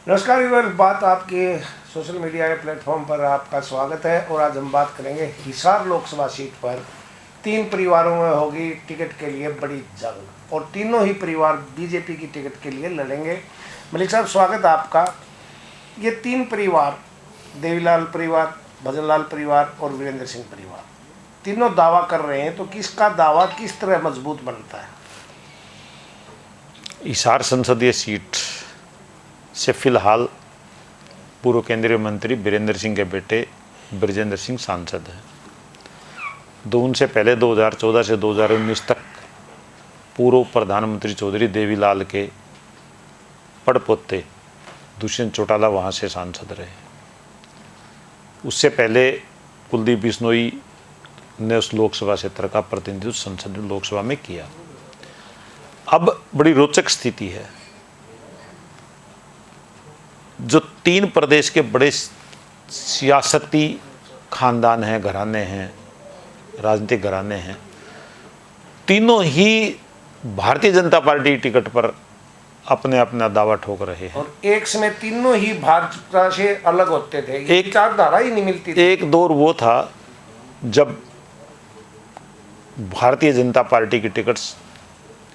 नमस्कार व्यूअर्स, बात आपके सोशल मीडिया के प्लेटफॉर्म पर आपका स्वागत है। और आज हम बात करेंगे हिसार लोकसभा सीट पर 3 परिवारों में होगी टिकट के लिए बड़ी जंग और तीनों ही परिवार बीजेपी की टिकट के लिए लड़ेंगे। मलिक साहब, स्वागत है आपका। ये 3 परिवार, देवीलाल परिवार, भजनलाल परिवार और वीरेंद्र सिंह परिवार, तीनों दावा कर रहे हैं, तो किसका दावा किस तरह मजबूत बनता है? हिसार संसदीय सीट से फिलहाल पूर्व केंद्रीय मंत्री वीरेंद्र सिंह के बेटे ब्रजेंद्र सिंह सांसद हैं। उनसे पहले 2014 से 2019 तक पूर्व प्रधानमंत्री चौधरी देवीलाल के पड़पोते दुष्यंत चौटाला वहाँ से सांसद रहे। उससे पहले कुलदीप बिश्नोई ने उस लोकसभा क्षेत्र का प्रतिनिधित्व संसद लोकसभा में किया। अब बड़ी रोचक स्थिति है। जो 3 प्रदेश के बड़े सियासती खानदान हैं, घराने हैं, राजनीतिक घराने हैं, तीनों ही भारतीय जनता पार्टी टिकट पर अपने अपना दावा ठोक रहे हैं। और एक समय तीनों ही भाजपा से अलग होते थे, एक विचारधारा ही नहीं मिलती थी। एक दौर वो था जब भारतीय जनता पार्टी की टिकट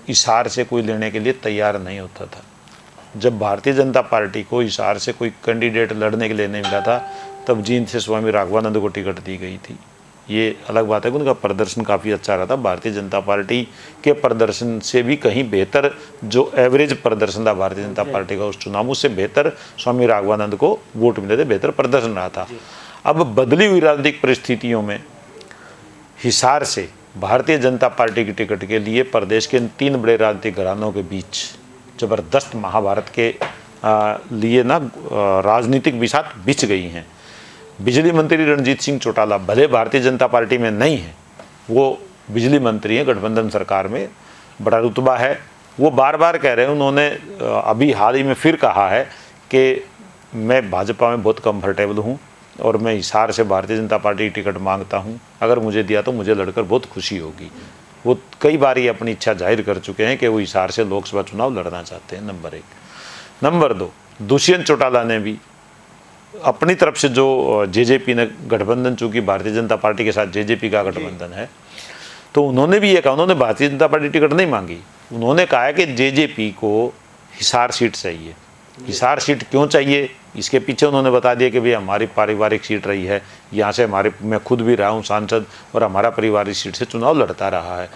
हिसार से कोई लेने के लिए तैयार नहीं होता था। जब भारतीय जनता पार्टी को हिसार से कोई कैंडिडेट लड़ने के लिए नहीं मिला था, तब जींद से स्वामी राघवानंद को टिकट दी गई थी। ये अलग बात है कि उनका प्रदर्शन काफ़ी अच्छा रहा था। भारतीय जनता पार्टी के प्रदर्शन से भी कहीं बेहतर, जो एवरेज प्रदर्शन था भारतीय जनता पार्टी का उस चुनाव, उससे बेहतर स्वामी राघवानंद को वोट मिले थे, बेहतर प्रदर्शन रहा था। अब बदली हुई राजनीतिक परिस्थितियों में हिसार से भारतीय जनता पार्टी की टिकट के लिए प्रदेश के इन 3 बड़े राजनीतिक घरानों के बीच जबरदस्त महाभारत के लिए राजनीतिक बिसात बिछ गई हैं। बिजली मंत्री रणजीत सिंह चौटाला भले भारतीय जनता पार्टी में नहीं है, वो बिजली मंत्री हैं, गठबंधन सरकार में बड़ा रुतबा है। वो बार बार कह रहे हैं, उन्होंने अभी हाल ही में फिर कहा है कि मैं भाजपा में बहुत कंफर्टेबल हूँ और मैं हिसार से भारतीय जनता पार्टी की टिकट मांगता हूँ। अगर मुझे दिया तो मुझे लड़कर बहुत खुशी होगी। वो कई बार ये अपनी इच्छा जाहिर कर चुके हैं कि वो हिसार से लोकसभा चुनाव लड़ना चाहते हैं, नंबर 1। नंबर 2, दुष्यंत चौटाला ने भी अपनी तरफ से, जो जेजेपी ने गठबंधन, चूँकि भारतीय जनता पार्टी के साथ जेजेपी का गठबंधन है, तो उन्होंने भी ये कहा, उन्होंने भारतीय जनता पार्टी टिकट नहीं मांगी। उन्होंने कहा है कि जेजेपी को हिसार सीट चाहिए। हिसार सीट क्यों चाहिए, इसके पीछे उन्होंने बता दिया कि भाई हमारी पारिवारिक सीट रही है, यहाँ से मैं खुद भी रहा हूँ सांसद और हमारा पारिवारिक सीट से चुनाव लड़ता रहा है।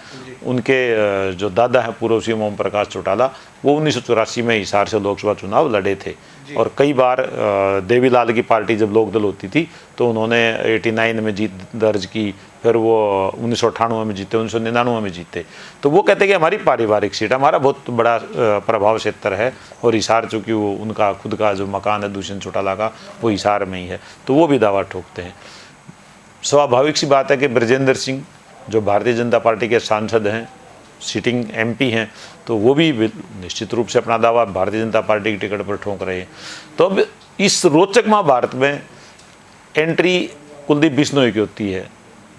उनके जो दादा हैं पूर्व सीएम ओम प्रकाश चौटाला, वो 1984 में हिसार से लोकसभा चुनाव लड़े थे और कई बार देवीलाल की पार्टी जब लोकदल होती थी तो उन्होंने 89 में जीत दर्ज की, फिर वो 1998 में जीते, 1999 में जीते। तो वो कहते हैं कि हमारी पारिवारिक सीट, हमारा बहुत बड़ा प्रभाव क्षेत्र है और हिसार, चूँकि वो उनका खुद का जो मकान है दुष्यंत चौटाला का, वो हिसार में ही है, तो वो भी दावा ठोकते हैं। स्वाभाविक सी बात है कि ब्रजेंद्र सिंह जो भारतीय जनता पार्टी के सांसद हैं, सिटिंग एमपी हैं, तो वो भी निश्चित रूप से अपना दावा भारतीय जनता पार्टी की टिकट पर ठोक रहे हैं। तो अब इस रोचक महाभारत में एंट्री कुलदीप बिश्नोई की होती है,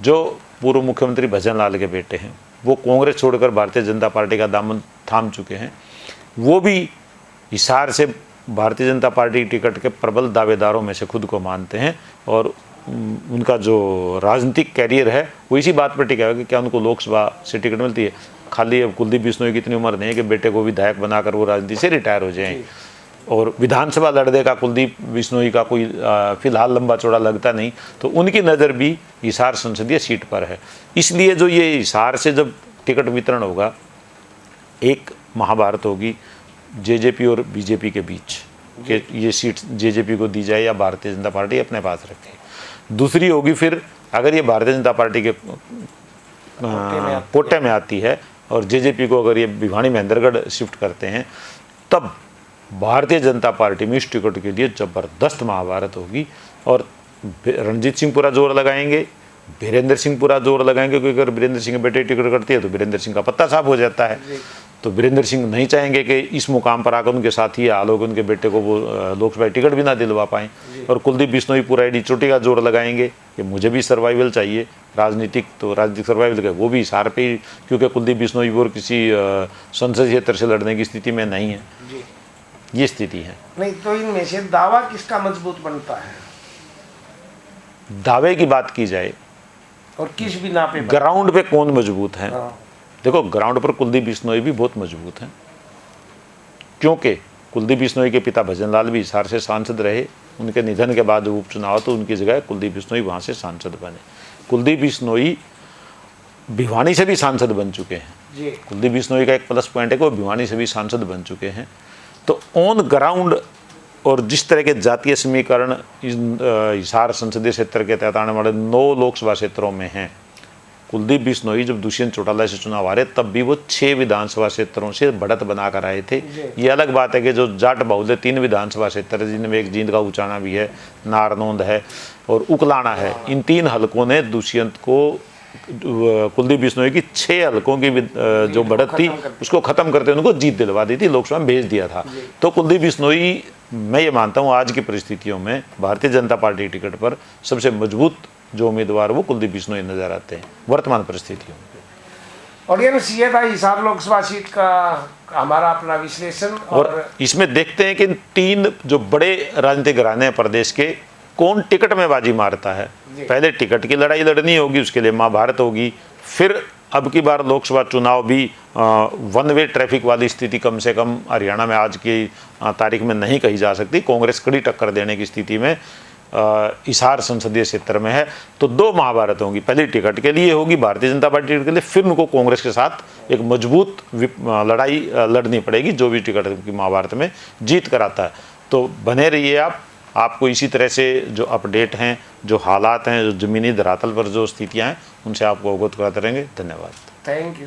जो पूर्व मुख्यमंत्री भजनलाल के बेटे हैं। वो कांग्रेस छोड़कर भारतीय जनता पार्टी का दामन थाम चुके हैं। वो भी हिसार से भारतीय जनता पार्टी की टिकट के प्रबल दावेदारों में से खुद को मानते हैं और उनका जो राजनीतिक कैरियर है वो इसी बात पर टिका है कि क्या उनको लोकसभा से टिकट मिलती है। खाली अब कुलदीप बिश्नोई की इतनी उम्र नहीं है कि बेटे को विधायक बनाकर वो राजनीति से रिटायर हो जाएं, और विधानसभा लड़ने का कुलदीप बिश्नोई का कोई फिलहाल लंबा चौड़ा लगता नहीं, तो उनकी नज़र भी हिसार संसदीय सीट पर है। इसलिए जो ये हिसार से जब टिकट वितरण होगा, एक महाभारत होगी जेजेपी और बीजेपी के बीच कि ये सीट जेजेपी को दी जाए या भारतीय जनता पार्टी अपने पास रखे। दूसरी होगी फिर, अगर ये भारतीय जनता पार्टी के कोटे में आती है और जेजेपी को अगर ये भिवानी महेंद्रगढ़ शिफ्ट करते हैं, तब भारतीय जनता पार्टी में इस टिकट के लिए ज़बरदस्त महाभारत होगी और रणजीत सिंह पूरा जोर लगाएंगे, वीरेंद्र सिंह पूरा जोर लगाएंगे, क्योंकि अगर वीरेंद्र सिंह के बेटे टिकट करती है तो वीरेंद्र सिंह का पत्ता साफ हो जाता है। तो वीरेंद्र सिंह नहीं चाहेंगे कि इस मुकाम पर आकर उनके साथी हाल हो कि उनके बेटे को वो लोकसभा टिकट भी ना दिलवा पाएँ। और कुलदीप बिश्नोई पूरा एडी चोटी का जोर लगाएंगे कि मुझे भी सर्वाइवल चाहिए, राजनीतिक सर्वाइवल का वो भी हिसार पे ही, क्योंकि कुलदीप बिश्नोई और किसी संसदीय क्षेत्र से लड़ने की स्थिति में नहीं है। ये स्थिति है। नहीं तो इनमें से दावा किसका मजबूत बनता है? दावे की बात की जाए और किस बिना पे? ग्राउंड पे कौन मजबूत है? हाँ। देखो, ग्राउंड पर कुलदीप बिश्नोई भी बहुत मजबूत हैं, क्योंकि कुलदीप बिश्नोई के पिता भजन लाल भी हिसार से सांसद रहे। उनके निधन के बाद उपचुनाव तो उनकी जगह कुलदीप बिश्नोई वहाँ से सांसद बने। कुलदीप बिश्नोई भिवानी से भी सांसद बन चुके हैं जी। कुलदीप बिश्नोई का एक प्लस पॉइंट है कि वो भिवानी से भी सांसद बन चुके हैं। तो ऑन ग्राउंड और जिस तरह के जातीय समीकरण हिसार संसदीय क्षेत्र के तहत आने वाले 9 लोकसभा क्षेत्रों में हैं, कुलदीप बिश्नोई जब दुष्यंत चौटाला से चुनाव हारे तब भी वो 6 विधानसभा क्षेत्रों से बढ़त बनाकर आए थे। ये अलग बात है कि जो जाट बाहुल्य 3 विधानसभा क्षेत्र जिनमें एक जींद का उचाना भी है, नारनौंद है और उकलाना है, इन 3 हलकों ने दुष्यंत को कुलदीप बिश्नोई की 6 हलकों की जो बढ़त थी उसको खत्म करते उनको जीत दिलवा दी थी, लोकसभा में भेज दिया था। तो कुलदीप बिश्नोई, मैं ये मानता हूँ आज की परिस्थितियों में भारतीय जनता पार्टी टिकट पर सबसे मजबूत जो उम्मीदवार वो कुलदीप बिश्नोई नजर आते हैं वर्तमान परिस्थितियों में। ऑडियंस ये था हिसार लोकसभा सीट का हमारा अपना विश्लेषण। और इसमें देखते हैं कि 3 जो बड़े राजनीतिक घराने हैं प्रदेश के, कौन टिकट में बाजी मारता है। पहले टिकट की लड़ाई लड़नी होगी, उसके लिए महाभारत होगी। फिर अब की बार लोकसभा चुनाव भी 1 वे ट्रैफिक वाली स्थिति कम से कम हरियाणा में आज की तारीख में नहीं कही जा सकती। कांग्रेस कड़ी टक्कर देने की स्थिति में हिसार संसदीय क्षेत्र में है। तो 2 महाभारत होंगी, पहली टिकट के लिए होगी भारतीय जनता पार्टी टिकट के लिए, फिर उनको कांग्रेस के साथ एक मजबूत लड़ाई लड़नी पड़ेगी जो भी टिकट की महाभारत में जीत कर आता है। तो बने रहिए आपको इसी तरह से जो अपडेट हैं, जो हालात हैं, जो ज़मीनी धरातल पर जो स्थितियाँ हैं, उनसे आपको अवगत कराते रहेंगे। धन्यवाद। Thank you.